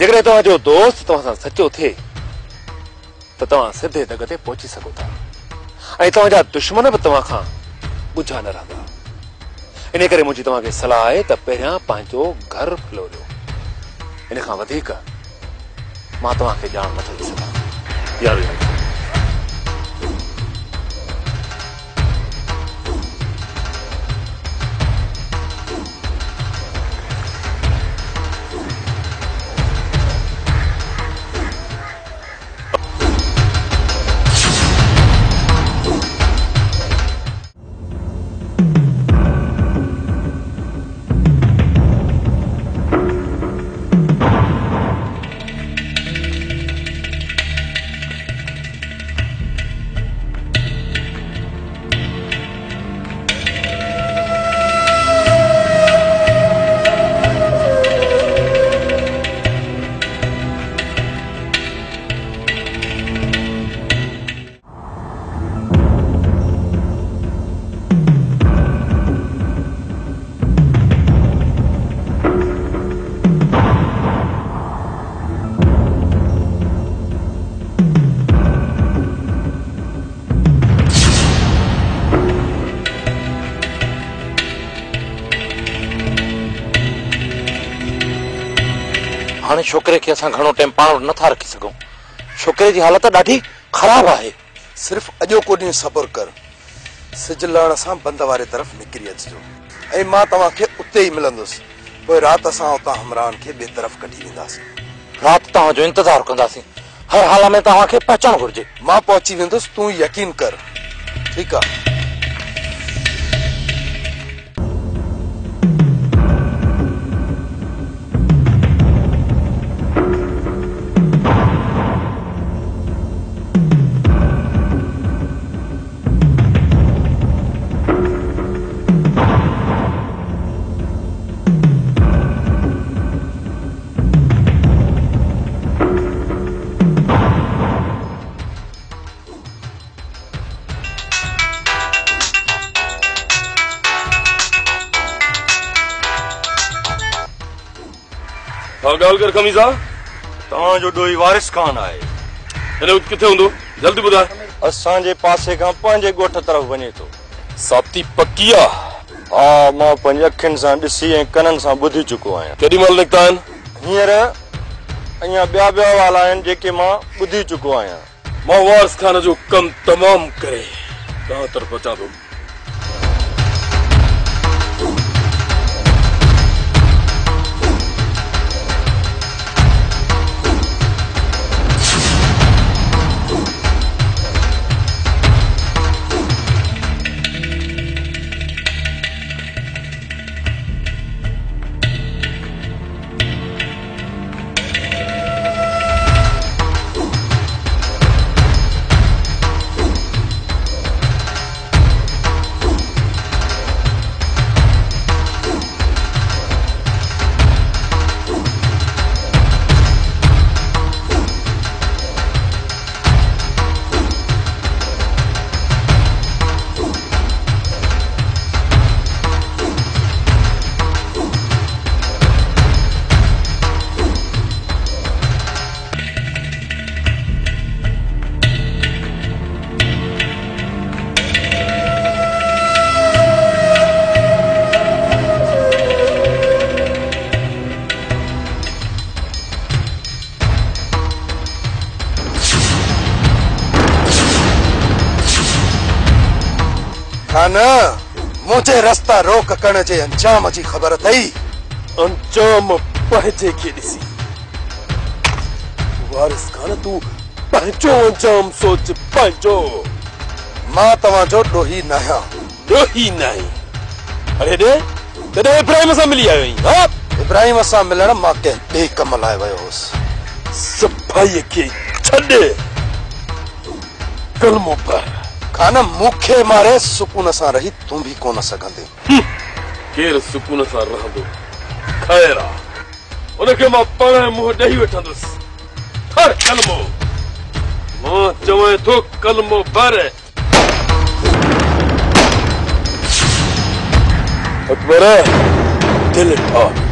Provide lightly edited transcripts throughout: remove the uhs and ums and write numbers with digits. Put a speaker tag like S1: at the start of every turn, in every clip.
S1: जेकॾहिं तव्हांजो दोस्त तव्हां सां सचो थिए त तव्हां सिधे दग ते पहुची सघो था ऐं तव्हांजा दुश्मन बि तव्हां खां ॿुझा न रहंदा। इन करे मुंहिंजी तव्हांखे सलाह आहे त पहिरियां पंहिंजो घर फिलोरियो। इन खां वधीक मां तव्हांखे ॼाण नथो ॾेई सघां। यादि रखो।
S2: हाणे छोकरे के असां घणो टाइम पाण नथा रखी सघूं। छोकरे जी हालत ॾाढी ख़राब आहे।
S3: सिर्फ अॼोको ॾींहुं सब्र कर। सिज लहण सां बंद वारे तरफ़ निकिरी अचिजो ऐं मां तव्हांखे उते ई मिलंदुसि। पोइ राति असां उतां हमराहनि खे ॿिए तरफ़ कढी वेंदासीं।
S2: राति तव्हांजो इंतज़ार कंदासीं। हर हाल में तव्हांखे पहुचणु घुर्जे।
S3: मां पहुची वेंदुसि, तूं यकीन कर। ठीकु आहे।
S1: ॻाल्हि कर खमीज़ा,
S4: तव्हांजो ॾोही वारिस खान आहे।
S1: हिन किथे हूंदो? जल्दी ॿुधाए।
S4: असांजे पासे खां पंहिंजे ॻोठ तरफ़ वञे थो।
S1: साथी पकी आहे?
S4: हा, मां पंहिंजी अखियुनि सां ॾिसी ऐं कननि सां ॿुधी चुको आहियां।
S1: केॾी महिल निकिता आहिनि?
S4: हींअर अञा ॿिया वाला आहिनि जेके मां ॿुधी चुको आहियां।
S1: मां वारिस खान जो कमु तमामु करे तव्हां तरफ़ अचां थो।
S3: खान, मुझे रास्ता रोक करण जे अंजाम जी ख़बर अथई?
S1: अंजाम पंहिंजे खे ॾिसी। वारिस खान, तूं पंहिंजो अंजाम सोच। पंहिंजो।
S3: मां तव्हांजो ॾोही न आहियां।
S1: ॾोही न आहे? अरे ॾे, तॾहिं इब्राहिम सां मिली आयो आहीं? हा,
S3: इब्राहिम सां मिलण मां कंहिं ॿिए कम लाइ वियो हुउसि।
S1: सफ़ाईअ खे छॾे कलमो पढ़।
S3: खान, मूंखे मारे सुकून सां रही तूं बि कोन सघंदे।
S1: केरु सुकून सां रहंदो? ख़ैर आहे, उनखे मां पाण मुंहुं ॾेई वठंदुसि। हर कलमो मां चवां थो, कलमो भर। अकबर, दिल ठाह।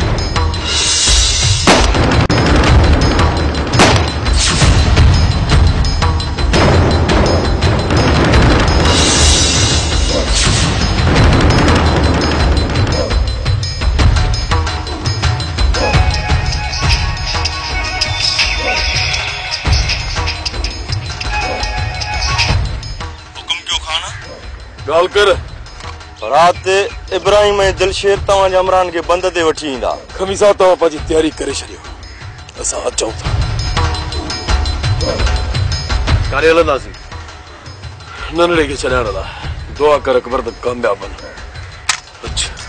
S3: गाल कर।
S4: रात इब्राहिम ऐं दिलशेर तव्हांजे अमरान खे बंद ते वठी ईंदा।
S3: खमीसा तव्हां पंहिंजी तयारी करे छॾियो, असां अचूं था। काॾे हलंदासीं? नंढड़े खे छॾाइण लाइ। दुआ कर अकबर त कामयाब बन। अच्छा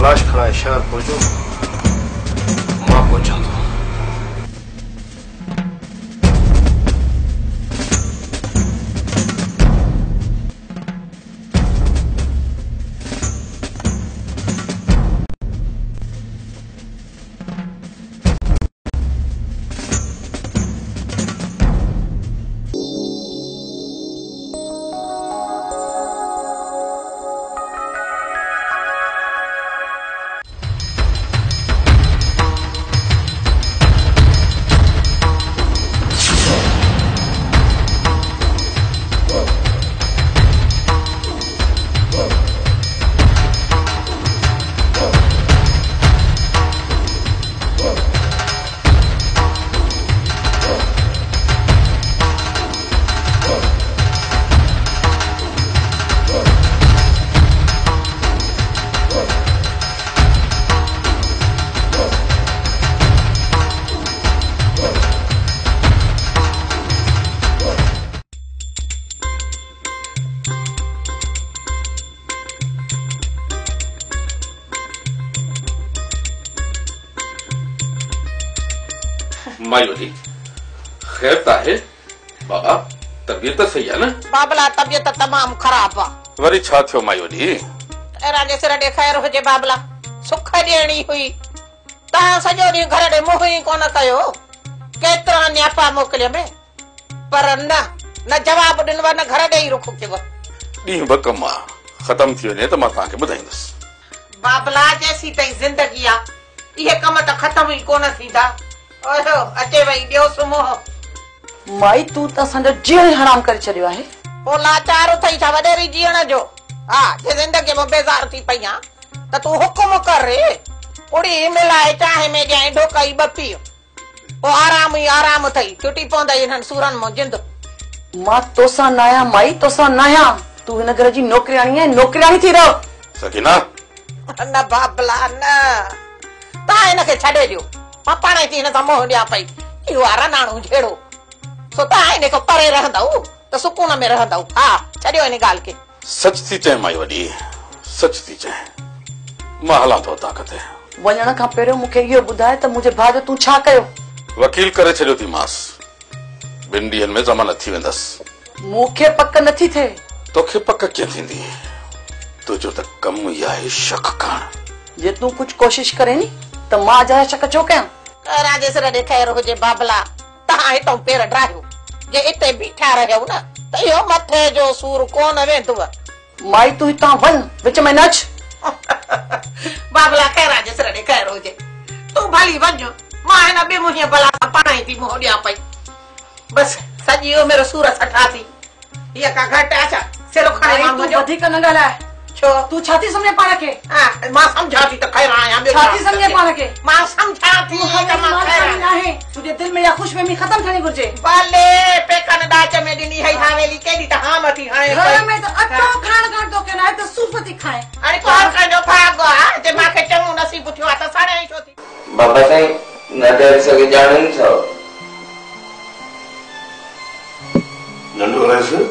S3: लाश खड़ा है, शहर पहुंचो, मां पहुंचा दो।
S2: मायूली खैर ताहे बाबा तबियत सही है ना?
S5: बाबला तबियत तमाम खराब आहे।
S2: वरी छा थियो मायूली?
S5: राजे सिर ॾे ख़ैर हुजे बाबला, सुख ॾियणी हुई। तव्हां सॼो ॾींहुं घर ॾे मुंहुं ई कोन कयो। केतिरा न्यापा मोकिलियम पर न जवाब ॾिनव न घर ॾे ई रुख कयव।
S2: ॾींहुं ब कम आहे, ख़त्म थी वञे त मां तव्हांखे ॿुधाईंदुसि।
S5: बाबला जेसी ताईं ज़िंदगी आहे इहे कम त ख़त्म ई कोन थींदा। ओहो अचे वई ॾियो सुम्हो।
S6: माई तू त असांजो जीअण हराम करे छॾियो आहे।
S5: पोइ लाचार अथई छा वॾेरी जीअण जो? हा जे ज़िंदगी में बेज़ार थी पई आहे त तूं हुकुम कर रे। उड़ी मिलाए चाहे में ॼाए ढोकई ॿपी पोइ आराम ई आराम अथई। छुटी पवंदई हिननि सूरनि मां जिंद।
S6: मां तोसां न आहियां माई, तोसां न आहियां। तू हिन घर जी नौकरियाणी आहे, नौकरियाणी थी रहो।
S2: सकीना
S5: न बाबला न, तव्हां हिनखे छॾे ॾियो। मां पाण ई हिन सां मोह ॾियां पई। इहो आहे रनाणू जहिड़ो। सो तव्हां हिन खां परे रहंदव त सुकून में रहंदव। हा छॾियो हिन ॻाल्हि खे।
S2: सच थी चए माई वॾी, सच थी चए। मां हलां थो ताक़त
S6: वञण खां पहिरियों मूंखे इहो ॿुधाए त मुंहिंजे भाउ जो तूं छा कयो?
S2: वकील करे छॾियो थी मांस। 2 ॾींहंनि में ज़मानत थी वेंदसि।
S6: मूंखे पक नथी थिए।
S2: तोखे पक कीअं थींदी? तुंहिंजो त कमु ई आहे शक करणु।
S6: जे तूं कुझु कोशिश करे नी त मां अॼाया शक छो कयां?
S5: राजे सिर ॾे ख़ैर हुजे बाबला। तव्हां हितां पेर ड्राहियो जे इते बीठा रहियो न त इहो मथे जो सूर कोन वेंदव।
S6: माई तूं हितां वञ, विच में नच।
S5: बाबला खैरा जे सिर ॾे खैर हुजे, तूं भली वञ, मां हिन ॿी मुंहिंजे भला सां पाण ई थी मुंहुं ॾियां पई। बस सॼी उमिरि सूर सठा थी, हीअ का घटि आहे छा? सिर खणे माण्हू जो
S6: वधीक न ॻाल्हाए। छो तूं छा थी सम्झे पाण खे?
S5: मां सम्झां थी त खैर आहियां।
S6: छा थी सम्झे पाण खे?
S5: मां सम्झां थी त मां खैर
S6: आहे। तुंहिंजे दिल में इहा ख़ुशफ़हमी ख़तम थियणी घुरिजे।
S5: भले पेकन ॾाच में ॾिनी हई हावेली केॾी त हाम थी हाणे
S6: घर में त अटो खाइण खां तोखे न आहे त सूफ़ थी खाए।
S5: हाणे कोन कंहिंजो भाॻ आहे जे मूंखे चङो नसीब थियो आहे त साणे ई छो थी।
S7: बाबा साईं न डर सके ॼाणनि छो
S8: नंढो रहियसि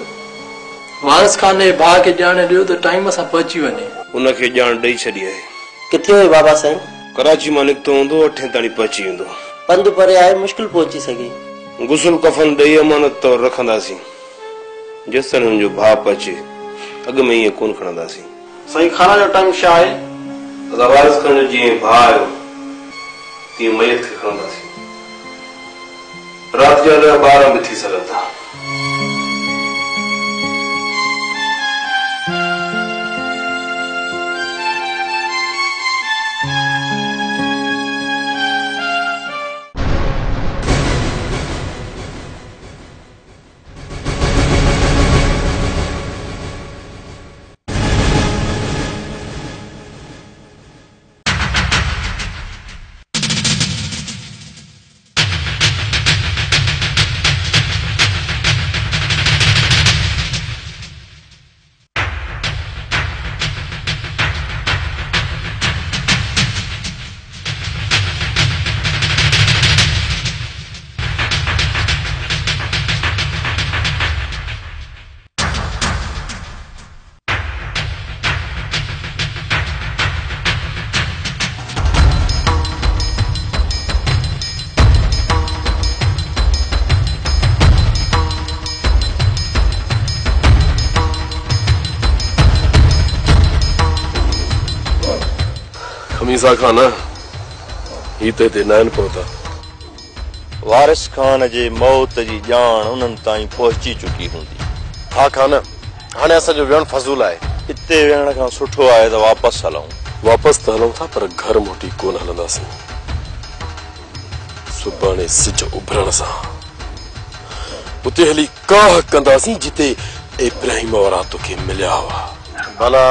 S9: वारिस खान जे भाउ खे ॼाण ॾियो त टाइम सां पहुची वञे।
S8: उनखे ॼाण ॾेई छॾी आहे।
S7: किथे हुई बाबा साईं?
S8: कराची मां निकितो हूंदो 8 ताईं पहुची वेंदो।
S7: पंधु परे आहे, मुश्किल पहुची सघे।
S8: गुसल कफन ॾेई अमानत तौर रखंदासीं। जेसिताईं हुनजो भाउ अचे अॻु में ईअं कोन खणंदासीं।
S9: साईं खाना जो टाइम छा आहे?
S8: असां वारिस खान जो जीअं भाउ आयो तीअं मयत खे खणंदासीं। राति जा 12 बि थी सघनि था।
S10: खमीसा खान हिते ते नैन पहुता।
S4: वारिस खान जे मौत जी ॼाण उन्हनि ताईं पहुची चुकी हूंदी।
S10: हा खान, हाणे असांजो विहण फज़ूल आहे।
S4: हिते विहण खां सुठो आहे त वापसि हलूं।
S10: वापसि त हलूं था पर घर मोटी कोन हलंदासीं। सुभाणे सिज उभरण सां उते हली काह कंदासीं जिते इब्राहिम वारा तोखे मिलिया हुआ।
S8: भला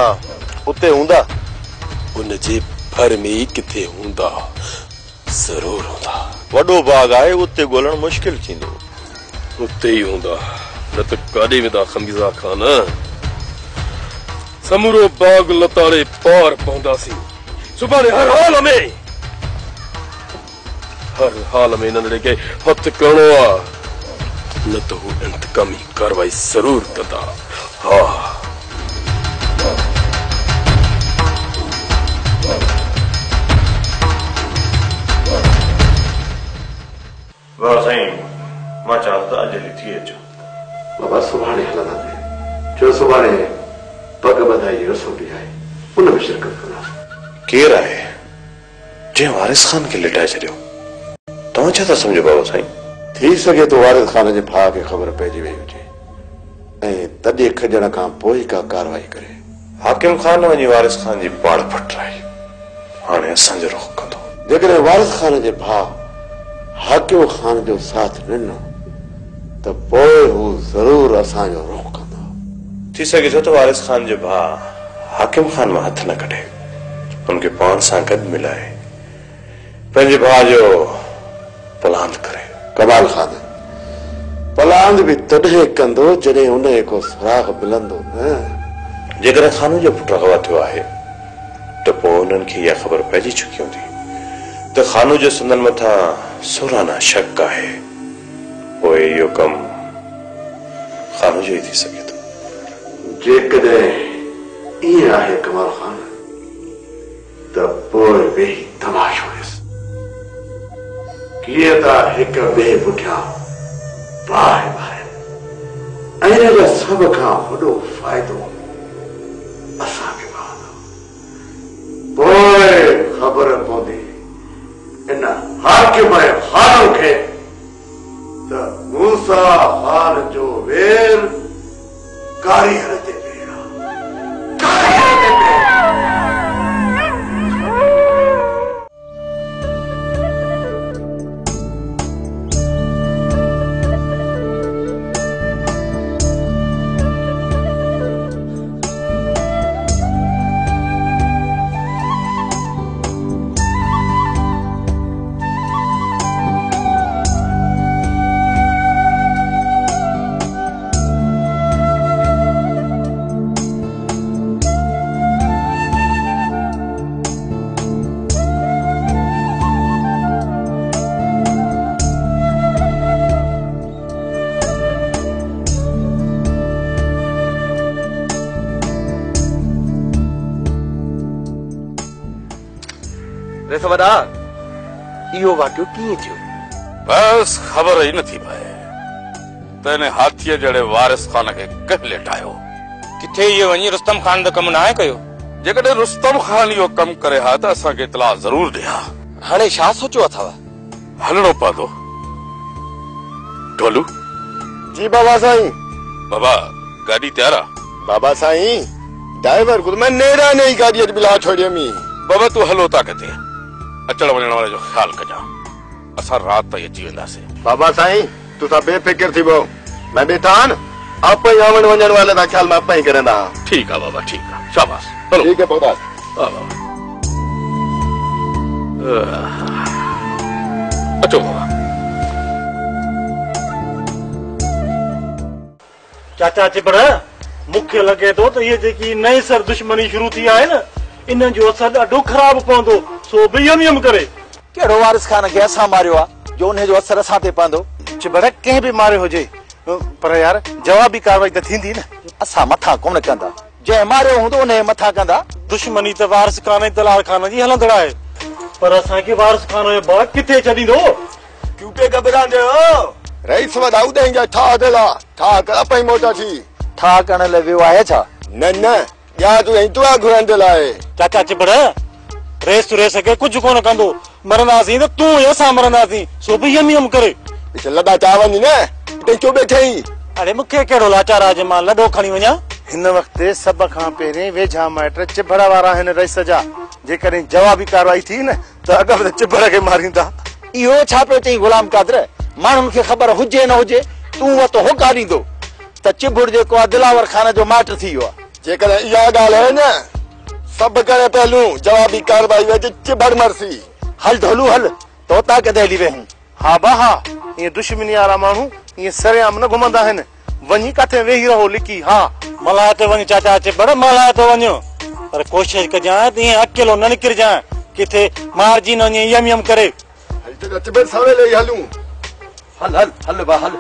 S8: उते हूंदा?
S10: उनजे भर में किथे हूंदा, ज़रूर हूंदा।
S4: वॾो बाग आहे, उते ॻोल्हण मुश्किल थींदो।
S10: उते ई हूंदा, न त काॾे वेंदा खमीसा खान। समूरो बाग लताड़े पार पवंदासीं। सुभाणे हर हाल में नंढड़े खे हथ करणो आहे, न त हू इंतकामी कार्रवाई ज़रूर कंदा। हा
S8: वाह साईं, मां चाहियां त अॼु हली थी अचो।
S11: बाबा सुभाणे हलंदासीं। छो सुभाणे पग ॿधाई जी रसम बि आहे, उन में शिरकत कंदासीं।
S8: केरु आहे जंहिं वारिस खान खे लिटाए छॾियो? तव्हां छा था सम्झो बाबा साईं?
S11: थी सघे थो वारिस खान जे भाउ खे ख़बर पइजी वई हुजे ऐं तॾहिं खजण खां पोइ का कार्रवाई करे।
S8: हाकिम खान वञी वारिस खान जी पाड़ फटराई, हाणे असांजो रुख कंदो।
S11: जेकॾहिं वारिस खान जे भाउ हाकिम खान जो साथ ॾिनो त पोइ हू ज़रूर असांजो रुख कंदो।
S8: थी सघे थो त वारिस खान जो भाउ हाकिम खान मां हथ न कढे, उनखे पाण सां गॾु मिलाए पंहिंजे भाउ जो पलांद करे।
S11: कमाल खान पलांद बि तॾहिं कंदो जॾहिं उनखे को सुराग मिलंदो न।
S8: जेकॾहिं खानू जो पुटु अगवा थियो आहे त पोइ उन्हनि खे इहा ख़बर पइजी चुकी हूंदी त खानू जो संदन मथां सुराना शक आहे। पोइ इहो कमु खानू जो ई थी सघे थो।
S11: जेकॾहिं ईअं आहे कमाल खान त पोइ वेही तमाशो ॾिस कीअं था हिक ॿिए पुठियां बाहि मारनि ऐं हिन जा सभ खां वॾो फ़ाइदो असांखे पवंदो। पोइ ख़बर पवंदी इन हाकिम खानू खे
S2: रेस वॾा इहो वाक़ियो कीअं थियो?
S12: बस ख़बर ई नथी पए त हिन हाथीअ जहिड़े वारिस ख़ान खे कंहिं लेटायो।
S2: किथे इहो वञी रुस्तम ख़ान त कमु न आहे कयो?
S12: जेकॾहिं रुस्तम ख़ान इहो कमु करे हा त असांखे इतला ज़रूर ॾे हा।
S2: हाणे छा सोचियो अथव?
S12: हलणो पवंदो। ढोलू
S13: जी बाबा साईं।
S12: बाबा गाॾी तयार आहे?
S13: बाबा साईं ड्राइवर को मैं नेड़ा नहीं गाड़ी बिला छोड़ियो मी।
S12: बाबा तू हलो था किथे? अचण वञण वारे जो ख्याल कजां। असां राति ताईं अची वेंदासीं।
S13: बाबा साईं तुसा बेफिक्र थी वो मैं बेटा न आप ही आवण वञण वाले दा ख्याल मैं आप ही करंदा।
S12: ठीक है बाबा ठीक है शाबाश हलो।
S13: ठीक है बाबा।
S12: अचो बाबा।
S14: चाचा चिबड़ मूंखे लगे तो ये जेकी नई सर दुश्मनी शुरू थी है न इन जो असर ॾाढो ख़राब पवंदो सो बि यम करे।
S2: कहिड़ो वारिस ख़ान खे असां मारियो आहे जो उन जो असर असां ते पवंदो?
S14: चिबड़ कंहिं बि मारियो हुजे पर यार जवाबी कार्रवाई त थींदी न।
S2: असां मथां कोन कंदा, जंहिं मारियो हूंदो उन जे मथां कंदा।
S14: दुश्मनी त वारिस ख़ान ऐं दलाल ख़ान जी हलंदड़ आहे पर असांखे वारिस ख़ान जो बाग किथे छॾींदो?
S13: क्यों पे घबरांदे हो? रईस वॾा उॾाईंदा ठा देला ठा कर पई मोटा थी
S2: ठा करण लाइ वियो आहे छा?
S13: न न या तू ऐं तू घुरंदे लाए।
S14: चाचा चिबड़ रेस तू रेस के कुछ कोन कंदो मरंदासीं त तूं ऐं असां मरंदासीं सो बि यम करे।
S13: पिछ लॾा चावनी न ते क्यों बैठई?
S14: अरे मूंखे कहिड़ो लाचार आहे जे मां लॾो खणी वञा? हिन वक़्तु सभ खां पहिरीं वेझा माइट चिबड़ वारा आहिनि रईस जा। जेकॾहिं जवाबी कार्रवाई थी न त अॻ में चिबड़ खे मारींदा।
S2: इहो छा पियो चई गुलाम कादर? माण्हुनि खे ख़बर हुजे न हुजे तूं वतो होका ॾींदो त चिबड़ जेको आहे दिलावर ख़ान जो माइट थी वियो आहे।
S13: जेकॾहिं इहा ॻाल्हि आहे न सभु करे पहलू जवाबी कार्रवाई वेच चिबड़ मरसी।
S2: हल ढोलू हल तोता किथे हली वेहूं।
S14: हा बा हा ये दुश्मनी वारा माण्हू ये सरेआम न घुमंदा आहिनि। वञी किथे वेही रहो लिकी। हा मला ते वञ चाचा चिबड़ मला ते वञ पर कोशिश कजांइ त ईअं अकेलो न निकिरजांइ किथे मारजी न वञे यम यम करे।
S13: हल त चिबड़ सवेल ई हलूं।
S2: हल हल हल बा हल।